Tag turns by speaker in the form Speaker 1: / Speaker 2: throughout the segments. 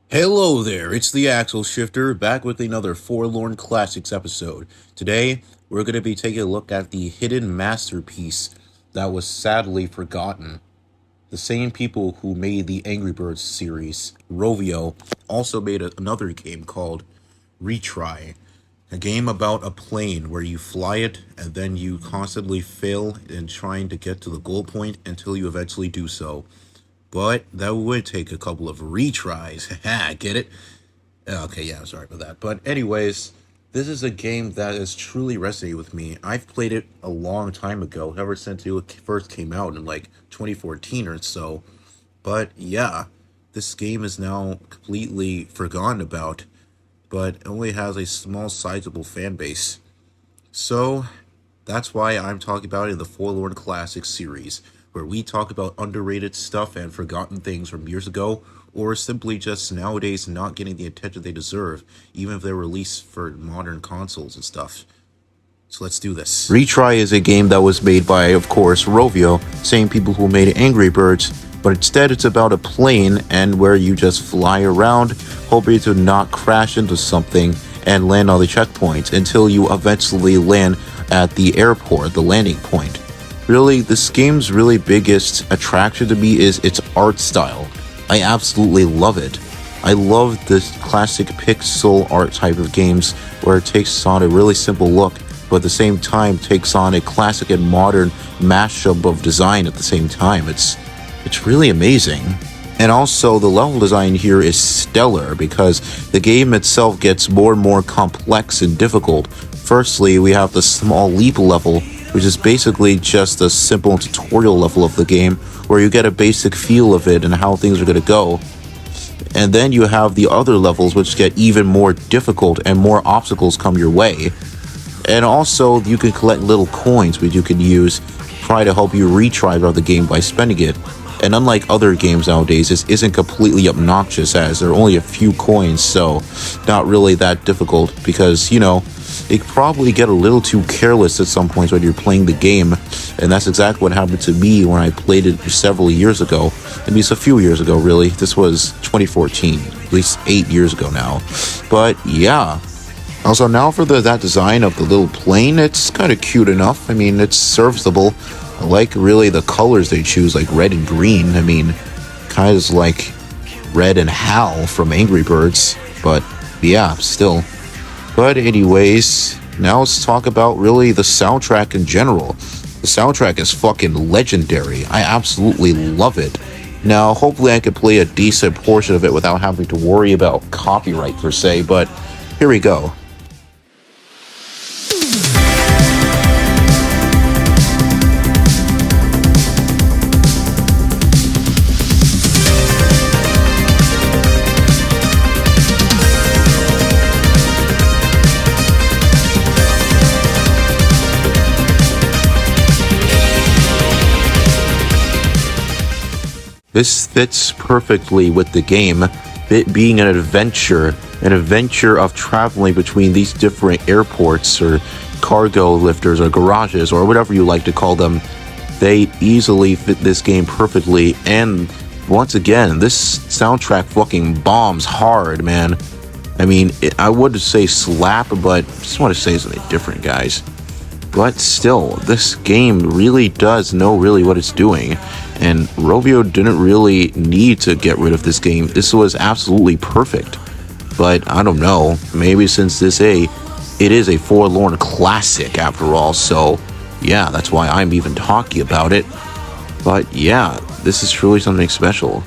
Speaker 1: Hello there, it's the Axle Shifter, back with another Forlorn Classics episode. Today, we're going to be taking a look at the hidden masterpiece that was sadly forgotten. The same people who made the Angry Birds series, Rovio, also made another game called Retry. A game about a plane where you fly it and then you constantly fail in trying to get to the goal point until you eventually do so. But that would take a couple of retries. Haha, get it? Okay, yeah, I'm sorry about that. But anyways, this is a game that has truly resonated with me. I've played it a long time ago, ever since it first came out in like 2014 or so. But yeah, this game is now completely forgotten about, but only has a small sizable fan base. So that's why I'm talking about it in the Forlorn Classics series, where we talk about underrated stuff and forgotten things from years ago, or simply just nowadays not getting the attention they deserve, even if they're released for modern consoles and stuff. So let's do this. Retry is a game that was made by, of course, Rovio, same people who made Angry Birds, but instead it's about a plane and where you just fly around, hoping to not crash into something and land on the checkpoints until you eventually land at the airport, the landing point. Really, this game's really biggest attraction to me is its art style. I absolutely love it. I love this classic pixel art type of games where it takes on a really simple look, but at the same time takes on a classic and modern mashup of design at the same time. It's really amazing. And also, the level design here is stellar because the game itself gets more and more complex and difficult. Firstly, we have the Small Leap level, which is basically just a simple tutorial level of the game where you get a basic feel of it and how things are going to go. And then you have the other levels which get even more difficult and more obstacles come your way. And also you can collect little coins which you can use try to help you retry throughout the game by spending it. And unlike other games nowadays, this isn't completely obnoxious as there are only a few coins, so not really that difficult because, you know, it could probably get a little too careless at some points when you're playing the game, and that's exactly what happened to me when I played it several years ago. I mean, it's a few years ago, really. This was 2014, at least 8 years ago now. But yeah. Also, now for that design of the little plane, it's kind of cute enough. I mean, it's serviceable. I like really the colors they choose, like red and green. I mean, kind of like Red and Hal from Angry Birds, but yeah, still. But anyways, now let's talk about really the soundtrack in general. The soundtrack is fucking legendary. I absolutely love it. Now, hopefully I can play a decent portion of it without having to worry about copyright per se, but here we go. This fits perfectly with the game, it being an adventure of traveling between these different airports or cargo lifters or garages or whatever you like to call them. They easily fit this game perfectly, and once again, this soundtrack fucking bombs hard, man. I mean, I would say slap, but I just want to say something different, guys. But still, this game really does know really what it's doing, and Rovio didn't really need to get rid of this game. This was absolutely perfect. But I don't know, maybe since it is a Forlorn classic after all, so yeah, that's why I'm even talking about it. But yeah, this is truly something special.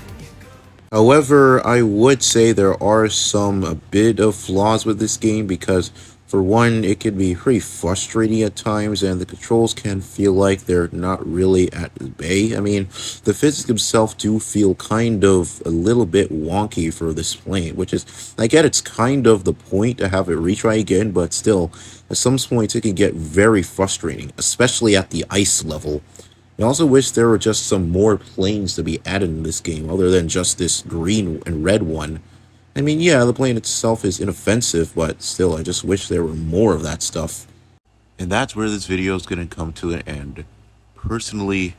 Speaker 1: However, I would say there are some a bit of flaws with this game because for one, it can be pretty frustrating at times and the controls can feel like they're not really at bay. I mean, the physics themselves do feel kind of a little bit wonky for this plane, which is, I get it's kind of the point to have it retry again, but still, at some points it can get very frustrating, especially at the ice level. I also wish there were just some more planes to be added in this game, other than just this green and red one. I mean, yeah, the plane itself is inoffensive, but still, I just wish there were more of that stuff. And that's where this video is going to come to an end. Personally,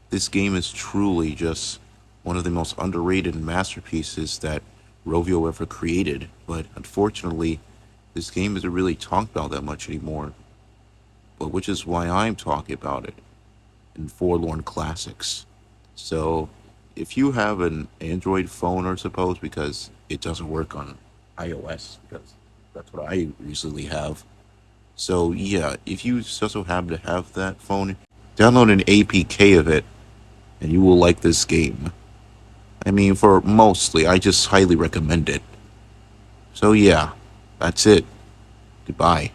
Speaker 1: this game is truly just one of the most underrated masterpieces that Rovio ever created, but unfortunately, this game isn't really talked about that much anymore, but which is why I'm talking about it in Forlorn Classics. So, if you have an Android phone, or suppose because it doesn't work on iOS, because that's what I usually have. So yeah, if you also happen to have that phone, download an APK of it, and you will like this game. I mean, for mostly, I just highly recommend it. So yeah, that's it. Goodbye.